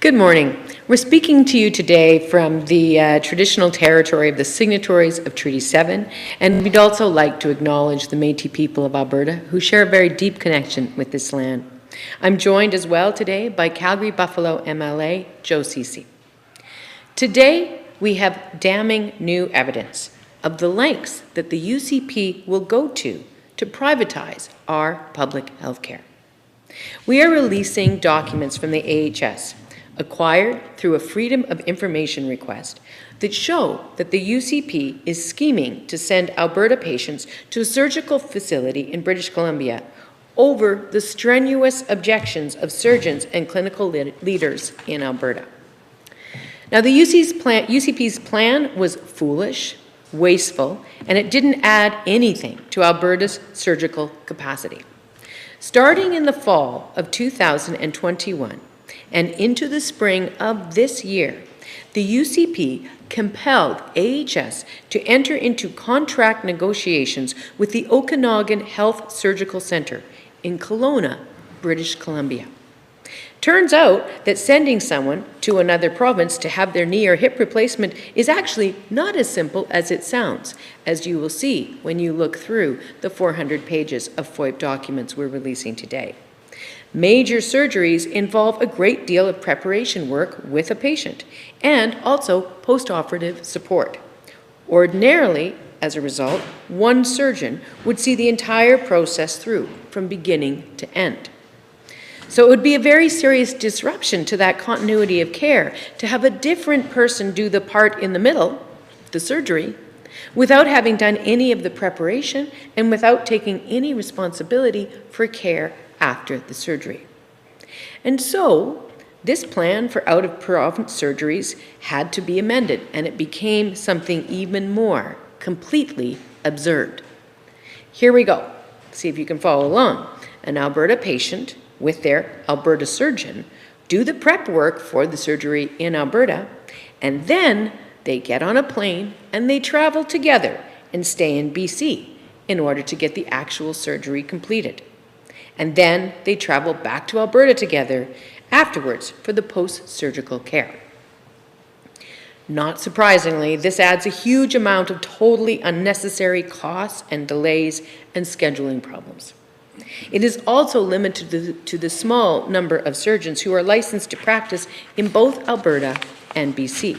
Good morning. We're speaking to you today from the traditional territory of the signatories of Treaty 7, and we'd also like to acknowledge the Métis people of Alberta who share a very deep connection with this land. I'm joined as well today by Calgary-Buffalo MLA Joe Ceci. Today, we have damning new evidence of the lengths that the UCP will go to privatize our public health care. We are releasing documents from the AHS acquired through a Freedom of Information request that show that the UCP is scheming to send Alberta patients to a surgical facility in British Columbia over the strenuous objections of surgeons and clinical leaders in Alberta. Now, the UCP's plan was foolish, wasteful, and it didn't add anything to Alberta's surgical capacity. Starting in the fall of 2021 and into the spring of this year, the UCP compelled AHS to enter into contract negotiations with the Okanagan Health Surgical Centre in Kelowna, British Columbia. Turns out that sending someone to another province to have their knee or hip replacement is actually not as simple as it sounds, as you will see when you look through the 400 pages of FOIP documents we're releasing today. Major surgeries involve a great deal of preparation work with a patient and also post-operative support. Ordinarily, as a result, one surgeon would see the entire process through from beginning to end. So it would be a very serious disruption to that continuity of care to have a different person do the part in the middle, the surgery, without having done any of the preparation and without taking any responsibility for care after the surgery. And so this plan for out-of-province surgeries had to be amended, and it became something even more completely absurd. Here we go. See if you can follow along. An Alberta patient with their Alberta surgeon do the prep work for the surgery in Alberta, and then they get on a plane and they travel together and stay in BC in order to get the actual surgery completed. And then they travel back to Alberta together afterwards for the post-surgical care. Not surprisingly, this adds a huge amount of totally unnecessary costs and delays and scheduling problems. It is also limited to the small number of surgeons who are licensed to practice in both Alberta and BC.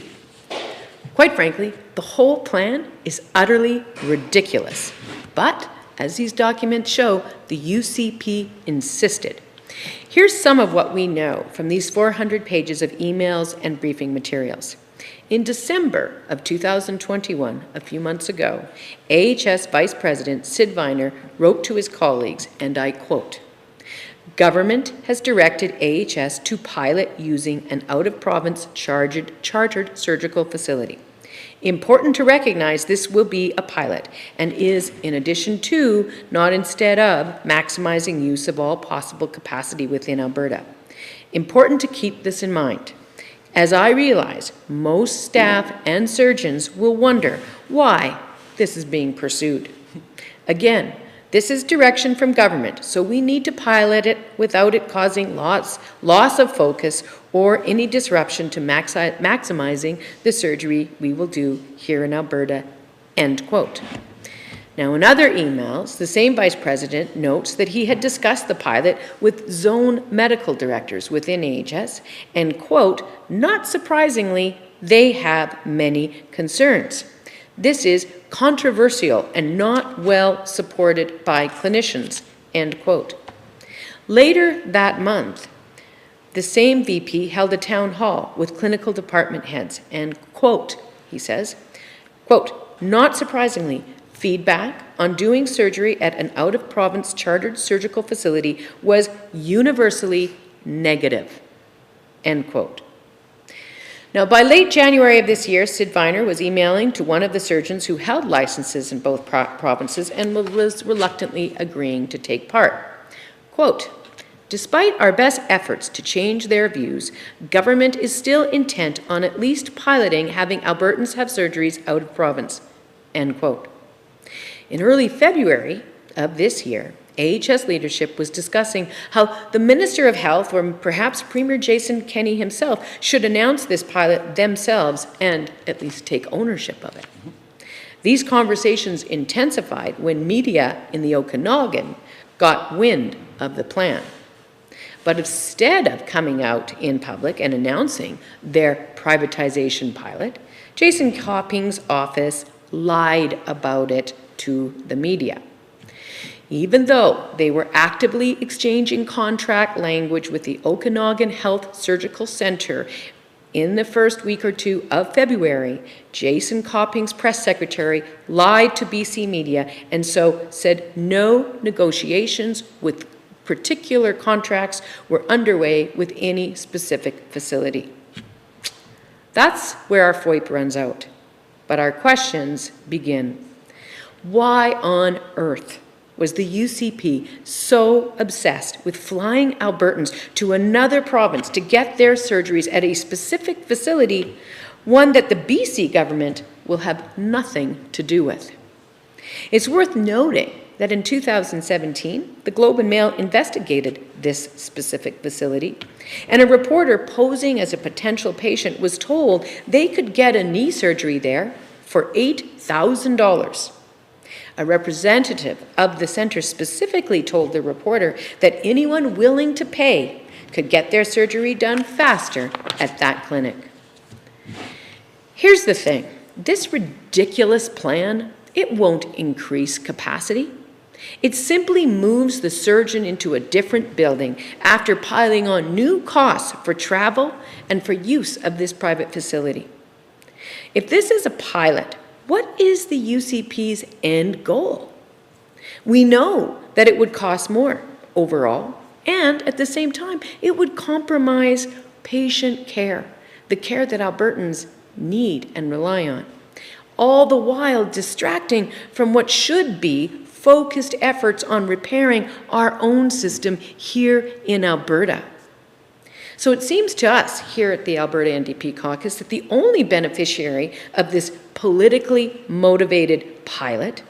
Quite frankly, the whole plan is utterly ridiculous. But, as these documents show, the UCP insisted. Here's some of what we know from these 400 pages of emails and briefing materials. In December of 2021, a few months ago, AHS Vice President Sid Viner wrote to his colleagues, and I quote, "Government has directed AHS to pilot using an out-of-province chartered surgical facility. Important to recognize this will be a pilot and is in addition to, not instead of, maximizing use of all possible capacity within Alberta. Important to keep this in mind. As I realize, most staff and surgeons will wonder why this is being pursued. Again, this is direction from government, so we need to pilot it without it causing loss of focus or any disruption to maximizing the surgery we will do here in Alberta," end quote. Now, in other emails, the same vice president notes that he had discussed the pilot with zone medical directors within AHS, and, quote, "Not surprisingly, they have many concerns. This is controversial and not well supported by clinicians," end quote. Later that month, the same VP held a town hall with clinical department heads, and, quote, he says, quote, "Not surprisingly, feedback on doing surgery at an out-of-province chartered surgical facility was universally negative," end quote. Now, by late January of this year, Sid Viner was emailing to one of the surgeons who held licenses in both provinces and was reluctantly agreeing to take part. Quote, "Despite our best efforts to change their views, government is still intent on at least piloting having Albertans have surgeries out of province," end quote. In early February of this year, AHS leadership was discussing how the Minister of Health, or perhaps Premier Jason Kenney himself, should announce this pilot themselves and at least take ownership of it. These conversations intensified when media in the Okanagan got wind of the plan. But instead of coming out in public and announcing their privatization pilot, Jason Copping's office lied about it to the media. Even though they were actively exchanging contract language with the Okanagan Health Surgical Center in the first week or two of February, Jason Copping's press secretary lied to BC media and so said no negotiations with particular contracts were underway with any specific facility. That's where our FOIP runs out. But our questions begin. Why on earth was the UCP so obsessed with flying Albertans to another province to get their surgeries at a specific facility, one that the BC government will have nothing to do with? It's worth noting that in 2017, the Globe and Mail investigated this specific facility, and a reporter posing as a potential patient was told they could get a knee surgery there for $8,000. A representative of the center specifically told the reporter that anyone willing to pay could get their surgery done faster at that clinic. Here's the thing. This ridiculous plan, it won't increase capacity. It simply moves the surgeon into a different building after piling on new costs for travel and for use of this private facility. If this is a pilot, what is the UCP's end goal? We know that it would cost more overall, and at the same time, it would compromise patient care, the care that Albertans need and rely on, all the while distracting from what should be focused efforts on repairing our own system here in Alberta. So it seems to us here at the Alberta NDP caucus that the only beneficiary of this politically motivated pilot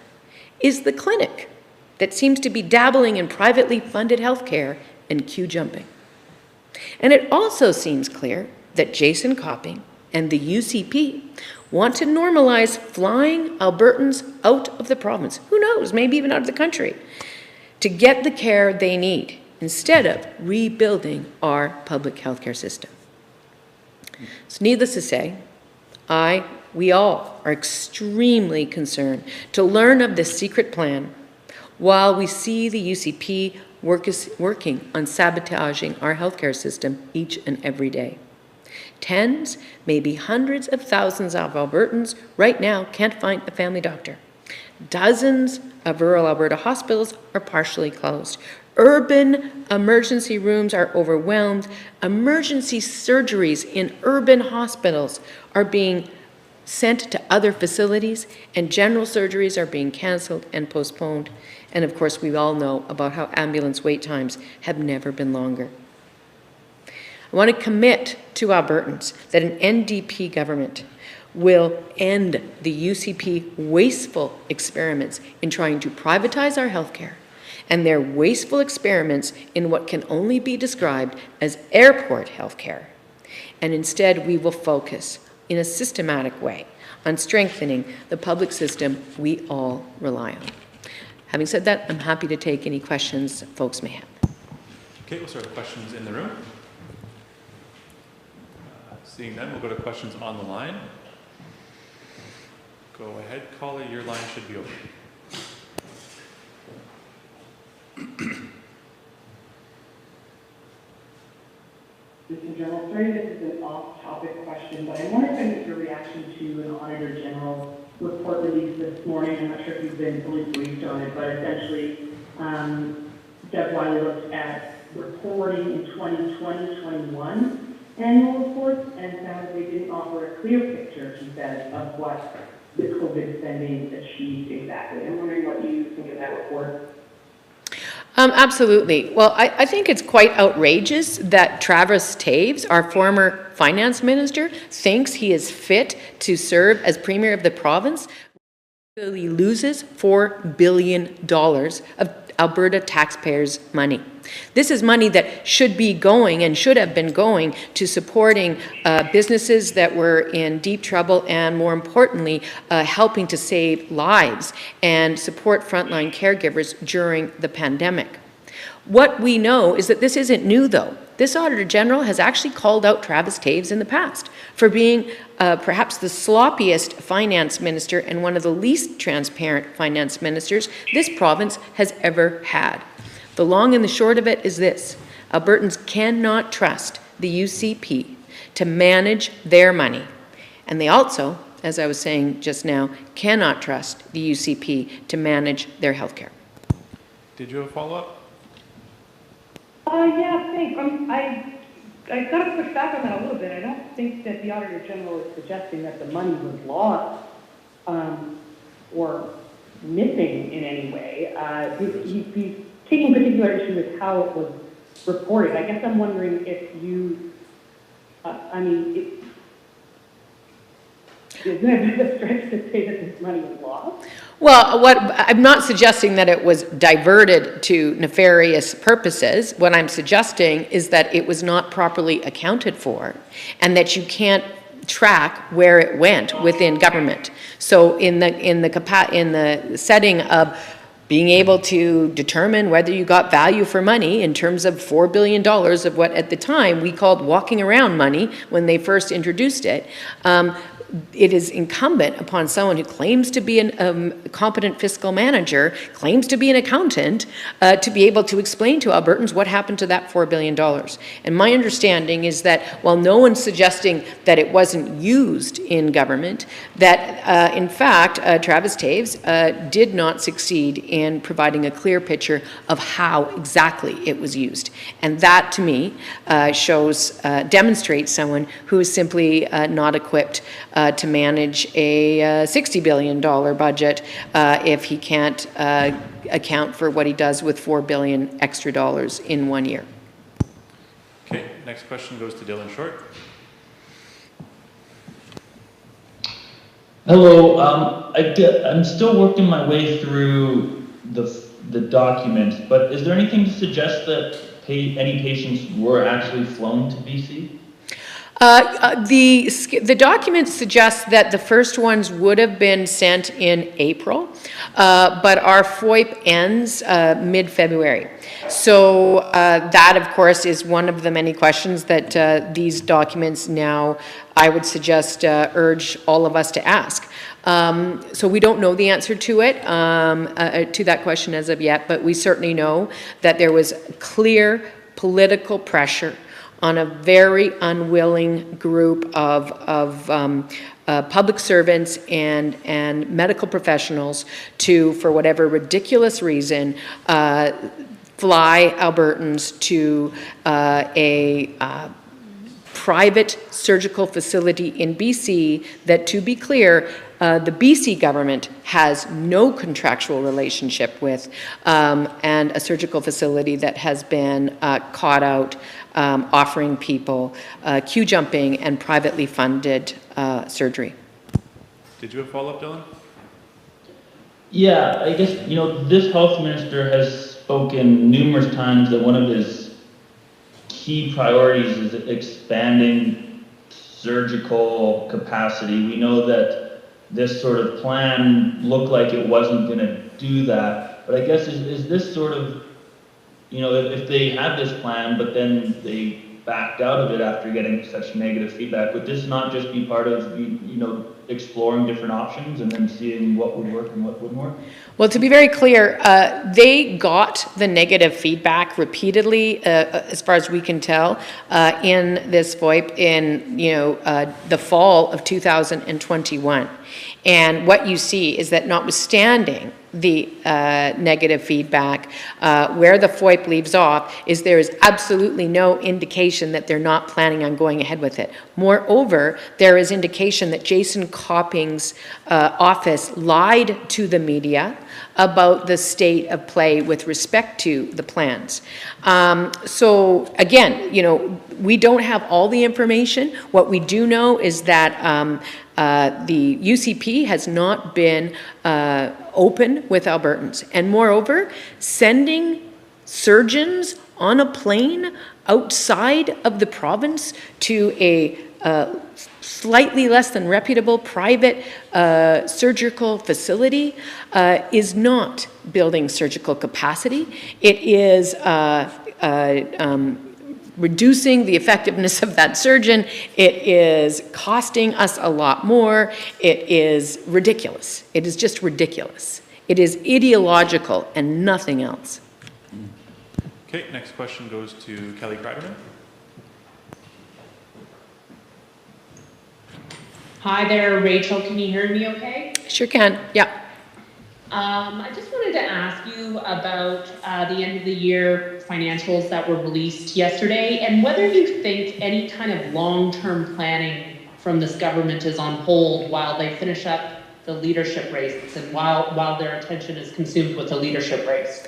is the clinic that seems to be dabbling in privately funded healthcare and queue jumping. And it also seems clear that Jason Copping and the UCP want to normalize flying Albertans out of the province, who knows, maybe even out of the country, to get the care they need, instead of rebuilding our public healthcare system. So needless to say, we all are extremely concerned to learn of this secret plan while we see the UCP working on sabotaging our healthcare system each and every day. Tens, maybe hundreds of thousands of Albertans right now can't find a family doctor. Dozens of rural Alberta hospitals are partially closed. Urban emergency rooms are overwhelmed. Emergency surgeries in urban hospitals are being sent to other facilities, and general surgeries are being cancelled and postponed. And of course, we all know about how ambulance wait times have never been longer. I want to commit to Albertans that an NDP government will end the UCP wasteful experiments in trying to privatize our healthcare and their wasteful experiments in what can only be described as airport healthcare. And instead, we will focus in a systematic way on strengthening the public system we all rely on. Having said that, I'm happy to take any questions folks may have. Okay, we'll start with questions in the room. Seeing none, we'll go to questions on the line. Go ahead, caller, your line should be open. Mr. General, sorry this is an off-topic question, but I wonder if I get your reaction to an Auditor General report released this morning. I'm not sure if you've been fully briefed on it, but essentially, Deb Wiley looked at reporting in 2020-21 annual reports and found that they didn't offer a clear picture, she said, of what the COVID spending achieved exactly. I'm wondering what you think of that report. Absolutely. Well, I think it's quite outrageous that Travis Taves, our former finance minister, thinks he is fit to serve as premier of the province. He loses $4 billion Alberta taxpayers' money. This is money that should be going and should have been going to supporting businesses that were in deep trouble and, more importantly, helping to save lives and support frontline caregivers during the pandemic. What we know is that this isn't new, though. This Auditor General has actually called out Travis Toews in the past for being perhaps the sloppiest finance minister and one of the least transparent finance ministers this province has ever had. The long and the short of it is this: Albertans cannot trust the UCP to manage their money. And they also, as I was saying just now, cannot trust the UCP to manage their health care. Did you have a follow-up? Yeah, thanks. I got to push back on that a little bit. I don't think that the Auditor General is suggesting that the money was lost or missing in any way. He's taking particular issue with how it was reported. I guess I'm wondering if you, isn't it a stretch to say that this money was lost? Well, I'm not suggesting that it was diverted to nefarious purposes. What I'm suggesting is that it was not properly accounted for, and that you can't track where it went within government. So in the setting of being able to determine whether you got value for money in terms of $4 billion of what at the time we called walking around money when they first introduced it, it is incumbent upon someone who claims to be a competent fiscal manager, claims to be an accountant, to be able to explain to Albertans what happened to that $4 billion. And my understanding is that while no one's suggesting that it wasn't used in government, that in fact, Travis Toews did not succeed in providing a clear picture of how exactly it was used. And that, to me, demonstrates someone who is simply not equipped to manage a $60 billion budget if he can't account for what he does with $4 billion extra dollars in 1 year. Okay, next question goes to Dylan Short. Hello, I'm still working my way through the document, but is there anything to suggest that any patients were actually flown to BC? The document suggests that the first ones would have been sent in April, but our FOIP ends mid-February. So that, of course, is one of the many questions that these documents now, I would suggest, urge all of us to ask. So we don't know the answer to it, to that question as of yet, but we certainly know that there was clear political pressure on a very unwilling group of public servants and medical professionals to, for whatever ridiculous reason, fly Albertans to a private surgical facility in BC that, to be clear, the BC government has no contractual relationship with, and a surgical facility that has been caught out offering people queue jumping and privately funded surgery. Did you have a follow-up, Dylan? Yeah, I guess, this health minister has spoken numerous times that one of his key priorities is expanding surgical capacity. We know that this sort of plan looked like it wasn't going to do that, but I guess is this sort of, if they had this plan, but then they backed out of it after getting such negative feedback, would this not just be part of, exploring different options and then seeing what would work and what wouldn't work? Well, to be very clear, they got the negative feedback repeatedly, as far as we can tell, in this VoIP in, the fall of 2021. And what you see is that notwithstanding the negative feedback, where the FOIP leaves off is there is absolutely no indication that they're not planning on going ahead with it. Moreover, there is indication that Jason Copping's office lied to the media about the state of play with respect to the plans. So again, we don't have all the information. What we do know is that The UCP has not been open with Albertans. And moreover, sending surgeons on a plane outside of the province to a slightly less than reputable private surgical facility is not building surgical capacity. It is reducing the effectiveness of that surgeon. It is costing us a lot more. It is ridiculous. It is just ridiculous. It is ideological and nothing else. Okay, next question goes to Kelly Kreiderman. Hi there, Rachel. Can you hear me okay? Sure can, yeah. I just wanted to ask you about the end of the year financials that were released yesterday and whether you think any kind of long-term planning from this government is on hold while they finish up the leadership race and while their attention is consumed with the leadership race.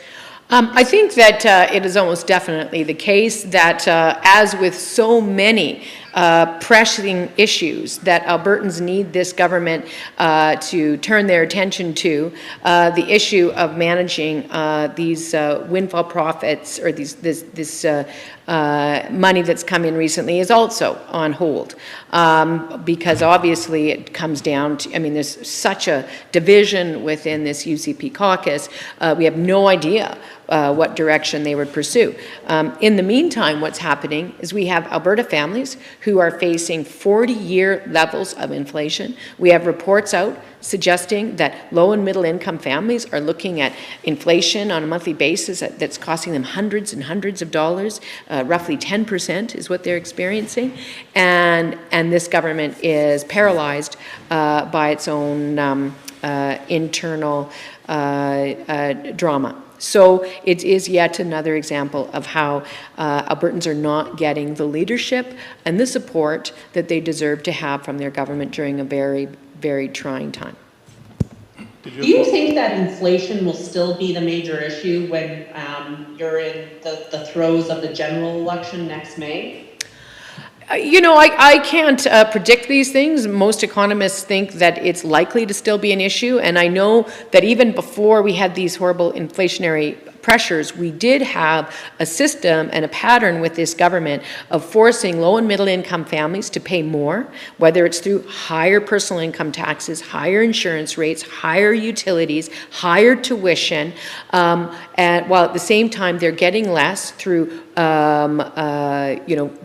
I think that it is almost definitely the case that, as with so many pressing issues that Albertans need this government to turn their attention to, the issue of managing these windfall profits or this money that's come in recently is also on hold, because obviously it comes down to, I mean, there's such a division within this UCP caucus. We have no idea what direction they would pursue. In the meantime, what's happening is we have Alberta families who are facing 40-year levels of inflation. We have reports out suggesting that low and middle income families are looking at inflation on a monthly basis that's costing them hundreds and hundreds of dollars. Roughly 10% is what they're experiencing. And this government is paralyzed by its own internal drama. So it is yet another example of how Albertans are not getting the leadership and the support that they deserve to have from their government during a very, very trying time. Do you think that inflation will still be the major issue when you're in the throes of the general election next May? You know, I can't predict these things. Most economists think that it's likely to still be an issue, and I know that even before we had these horrible inflationary pressures, we did have a system and a pattern with this government of forcing low and middle income families to pay more, whether it's through higher personal income taxes, higher insurance rates, higher utilities, higher tuition, and while at the same time they're getting less through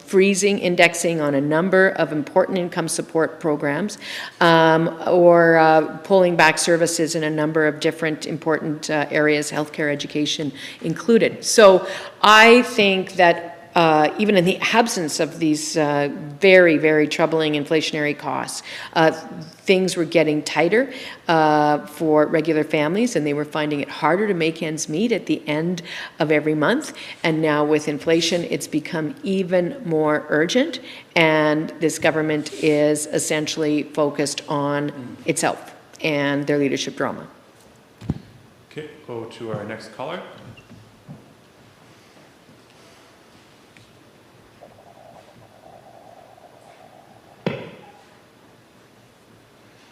freezing, indexing on a number of important income support programs, or pulling back services in a number of different important areas, healthcare, education included. So I think that even in the absence of these very, very troubling inflationary costs, things were getting tighter for regular families, and they were finding it harder to make ends meet at the end of every month. And now with inflation, it's become even more urgent, and this government is essentially focused on itself and their leadership drama. Okay, go to our next caller.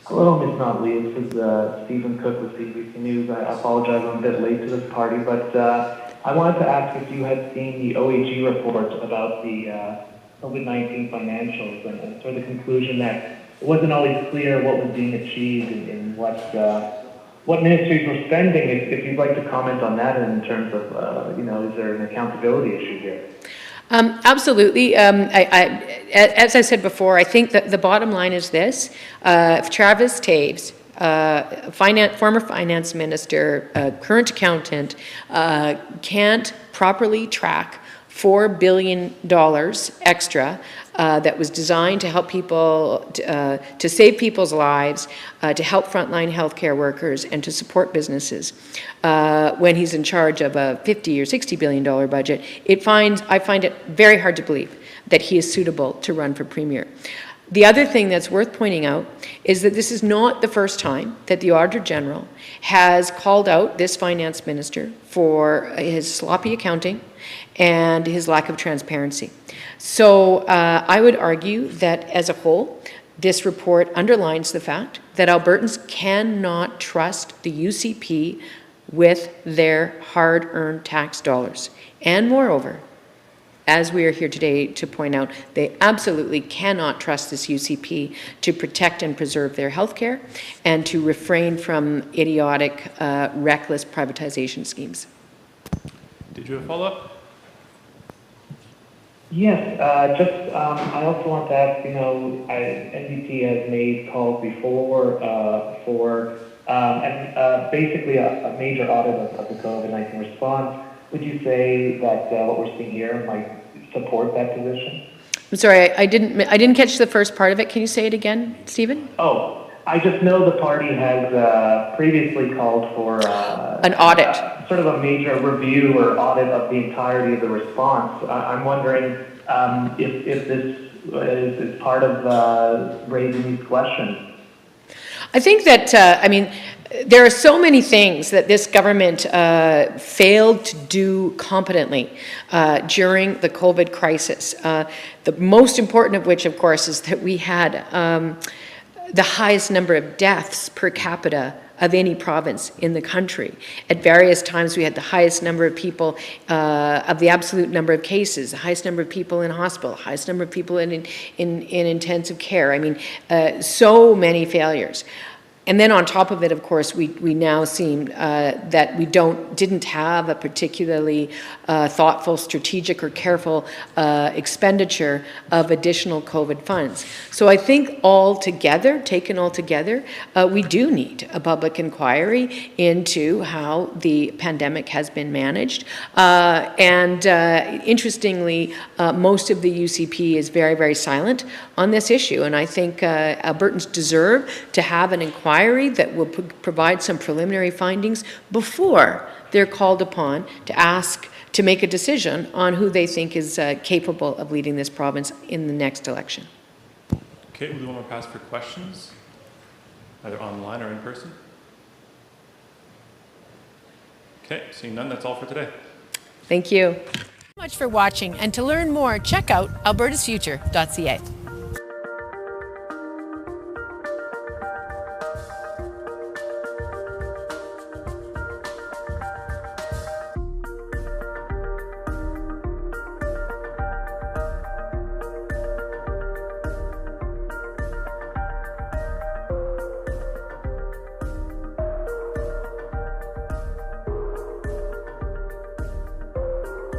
Hello, Ms. Notley. This is Stephen Cook with CBC News. I apologize I'm a bit late to this party, but I wanted to ask if you had seen the OAG report about the COVID-19 financials and sort of the conclusion that it wasn't always clear what was being achieved and what ministries were spending. If you'd like to comment on that in terms of, is there an accountability issue here? Absolutely. As I said before, I think that the bottom line is this. If Travis Taves, former finance minister, current accountant, can't properly track $4 billion extra that was designed to help people, to save people's lives, to help frontline healthcare workers, and to support businesses. When he's in charge of a $50 or $60 billion budget, I find it very hard to believe that he is suitable to run for premier. The other thing that's worth pointing out is that this is not the first time that the Auditor General has called out this finance minister for his sloppy accounting and his lack of transparency. So I would argue that as a whole, This report underlines the fact that Albertans cannot trust the UCP with their hard-earned tax dollars. And moreover, as we are here today to point out, they absolutely cannot trust this UCP to protect and preserve their health care and to refrain from idiotic, reckless privatization schemes. Did you have a follow-up? Yes, I also want to ask, NDP has made calls before for basically a major audit of the COVID-19 response. Would you say that what we're seeing here might support that position? I'm sorry, I didn't catch the first part of it. Can you say it again, Stephen? Oh, I just know the party has previously called for an audit. Sort of a major review or audit of the entirety of the response. I'm wondering if this is part of raising these questions. I think that, there are so many things that this government failed to do competently during the COVID crisis. The most important of which, of course, is that we had the highest number of deaths per capita of any province in the country. At various times, we had the highest number of people, of the absolute number of cases, the highest number of people in hospital, highest number of people in intensive care. So many failures. And then on top of it, of course, we now seem that we didn't have a particularly thoughtful, strategic, or careful expenditure of additional COVID funds. So I think taken all together, we do need a public inquiry into how the pandemic has been managed. Interestingly, most of the UCP is very, very silent on this issue. And I think Albertans deserve to have an inquiry that will provide some preliminary findings before they're called upon to make a decision on who they think is capable of leading this province in the next election. Okay, we want to pass for questions, either online or in person. Okay, seeing none, that's all for today. Thank you. Thank you so much for watching, and to learn more, check out albertasfuture.ca.